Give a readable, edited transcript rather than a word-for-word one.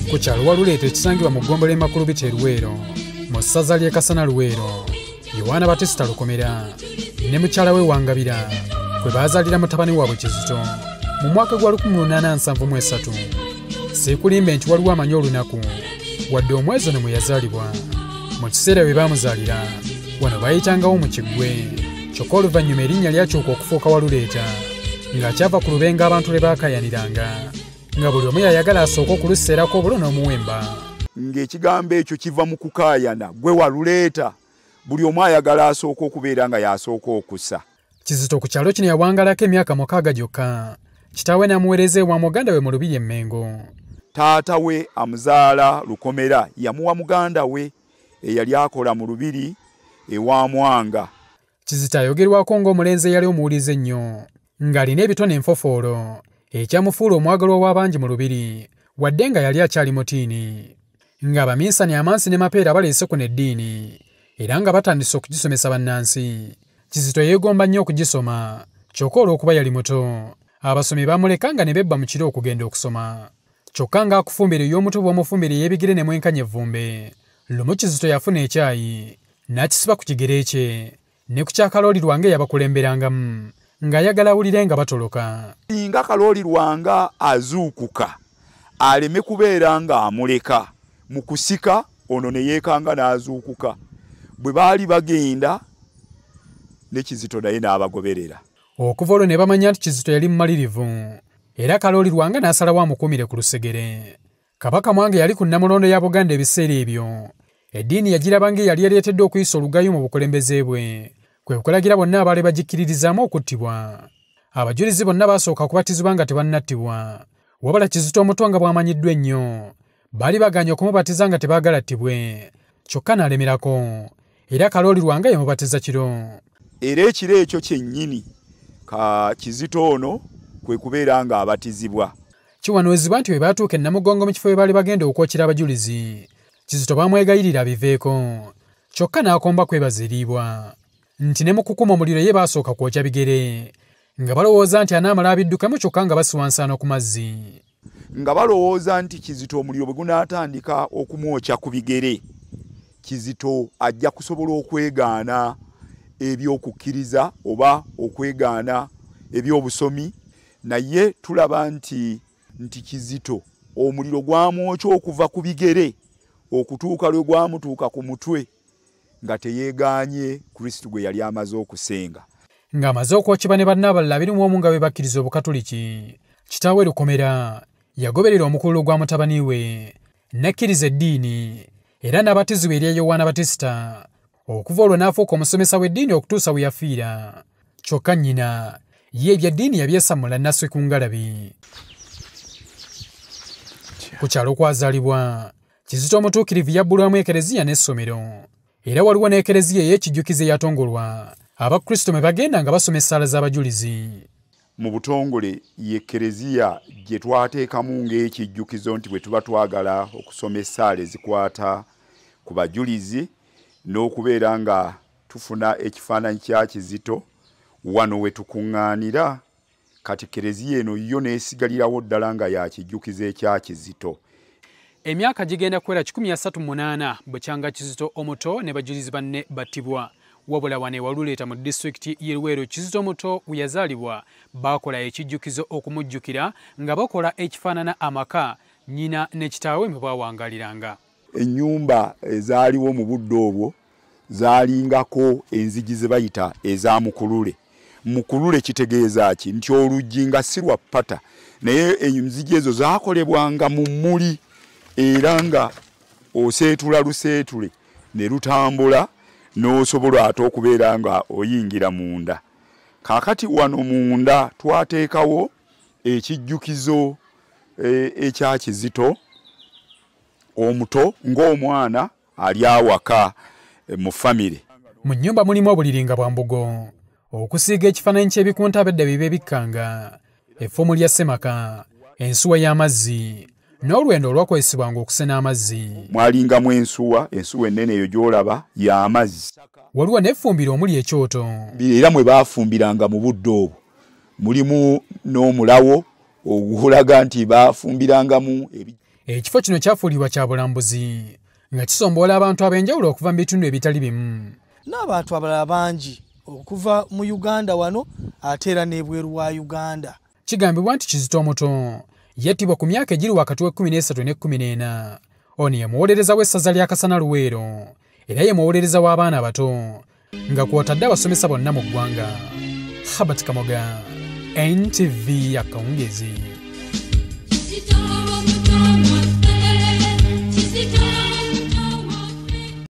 ku kyalo Waluleeta ekisangibwa mu ggombolola Makulubita Luweero mu ssaza ly'e Kasana Luweero, Yowaana Batisita Lukomera ne mukyala we Wangabira kwe baazaalira mutabani waabwe Kizito mu mwaka gwa 1873. Seekulimbe nti waliwo amanyi olunaku wadde omwezi ono mwe yazaalibwa. Mu kiseera bwe baamuzaalira wano bayitangawo mu Kiggwe, kyokka oluvannyuma erinnya lyakyuka okufuuka Waluleeta ng'akyava ku lubenga abantu lwe baakayaniranga, nga buli omu yayagala asooke okuluseerako obulo n'omuwemba. Ng'ekigambo ekyo kiva mu kukaayana, gwe Waluleeta, buli omu ayagala asooka okubeera nga y'asooka okussa. Kizito ku kyalo kino yawangalako emyaka 6 gyokka, kitaawe n'amuweereza ewa muganda we mu Lubiri e Mengo. Taata we amuzaala Lukomera yamuwa muganda we eyali akola mu Lubiri ewa Mwanga. Kizito ayogerwako ng'omulenzi eyali omuwulize ennyo, ng'alina ebitone enfofoolo, ekyamufuula omwagalwa w'abangi mu Lubiri, wadde nga yali akyali mutiini. Ng'abaminsani amansi ne mapeera baleese ku n'eddiini, era nga batandise okugisomesa bannansi. Kizito yeegomba nnyo okugisoma, kyokka olw'okuba yali muto, abasomi bamuleka nga ne bebba mu kiro okugenda okusoma. Kyokka ng'akufumbira ey'omuto bw'omufumbira ey'ebigere ne mwenkanya evvumbe, lumu Kizito yafuna ekyayi, n'akisiba ku kigere kye, ne ku kya Kalooli Lwange yabakulemberangamu, ng'ayagala awulire nga batoloka. Singa Kalooli Lwanga azuukuka, aleme kubeera nga amuleka, mu kusika ono ne yeekanga n'azuukuka. Bwe baali bagenda, ne Kizito naye n'abagoberera. Okuva olwo ne bamanya nti Kizito yali mumalirivu, era Kalooli Lwanga n'asalawo amukuumire ku lusegere. Kabaka Mwanga yali ku Nnamulondo ya Buganda ebiseera ebyo. Eddiini yagiraba ng'eyali yaleeteddwa okuyisa olugayo mu bukulembeze bwe, kwe kulagira bonna abaali bagikkiririzaamu okuttibwa. Abajulizi bonna baasooka kubatizibwa nga tebannattibwa, wabula Kizito omuto nga bw'amanyiddwa ennyo, baali baganye okumubatiza nga tebaagala attibwe, kyokka n'alemerako, era Kalooli Lwanga yamubatiza kiro. Era ekiro ekyo kyennyini Kizito ono kwe kubeera nga abatizibwa. Kiwanuuzibwa nti bwe baatuuka e Namugongo mu kifo we baali bagenda okwokera abajulizi, Kizito baamwegayirira abiveeko, kyokka n'akomba kwebaziriibwa nti ne mu kukuma omuliro ye baasooka kwokya bigere, nga balowooza nti anaamala abiddukamu kyokka nga basiwansana ku mazzi. Nga balowooza nti Kizito omuliro bwe gunaatandika okumwokya ku bigere, Kizito ajja kusobola okwegaana eby'okukkiriza oba okwegaana eby'obusomi, naye tulaba nti Kizito omuliro gwamwokya okuva ku bigere okutuuka lwe gwamutuuka ku mutwe, nga teyeegaanye Kristo gwe yali amaze okusenga. Ng'amaze okwokebwa ne banne abalala 21 nga be bakkiriza Obukatoliki, kitaawe Lukomera yagoberera omukulu gwa mutabani we, n'akkiriza eddiini, era n'abatizibwa erya Yowaana Batisita. Okuva olwo n'afuuka omusomesa w'eddiini okutuusa we yafiira. Kyokka nnyina ye ebyeddiini yabyesammula Nasswi ku Ngalabi. Ku kyalo kwazaalibwa, Kizito omutuukirivu yabbulwamu ekereziya n'essomero, era waliwo n'ekereziya ey'ekijjukizo eyatongolwa, abakristo mwe bagenda nga basoma essaala z'abajulizi. Mu butongole ye kereziya gye twateekamu ng'ekijjukizo nti bwe tuba twagala okusoma essaala ezikwata ku bajulizi, n'okubeera nga tufuna ekifaananyi kya Kizito wano we tukuŋŋaanira, kati kereziya eno yo n'esigalirawo ddala nga ya kijjukizo ekya Kizito. Emyaka gigenda kuwera 138 bwe kyanga Kizito omuto ne bajulizi banne battibwa, wabula wano e Waluleeta mu disitulikiti y'e Luweero Kizito omuto we yazaalibwa baakola ekijjukizo okumujjukira nga bakola ekifaanana amaka nnyina ne kitaawe mwe baawangaliranga. Ennyumba ezaaliwo mu budde obwo zaalingako enzigi ze bayita eza mukulule. Mukulule kitegeeza ki? Nti oluggi nga si lwa ppata, naye enzigi ezo zaakolebwanga mu mmuli, era nga oseetula luseetule ne lutambula n'osobola ate okubeera nga oyingira munda. Kaakati wano munda twateekawo ekijjukizo ekya Kizito omuto ng'omwana ali awaka mu famire. Mu nnyumba mulimu obuliri nga bwa mbugo, okusiiga ekifaananyi ky'ebikunta abedda bibe bikkanga, effumu lya ssemaka, ensuwa y'amazzi, n'olwendo olwakozesebwanga okusena amazzi. Mwalingamu ensuwa ennene eyo gy'olaba y'amazzi. Waliwo n'effumbiro omuli ekyoto. Era mwe baafumbiranga mu budde obwo mulimu n'omulawo ogulaga nti baafumbirangamu. Ekifo kino kyafuulibwa kya bulambuzi nga kisomboola abantu ab'enjawulo okuva mu bitundu ebitali bimu. N'abantu abalala bangi okuva mu Uganda wano ate era n'ebweru wa Uganda. Kigambibwa nti Kizito Omuto yattibwa ku myaka egiri wakati wa 13 ne 14. Ono ye muwolereza w'essaza lya Kasana Luweero era ye muwolereza w'abaana abato nga kw'otadde abasomesa bonna mu ggwanga. Habat Kamoga, NTV Akawungezi.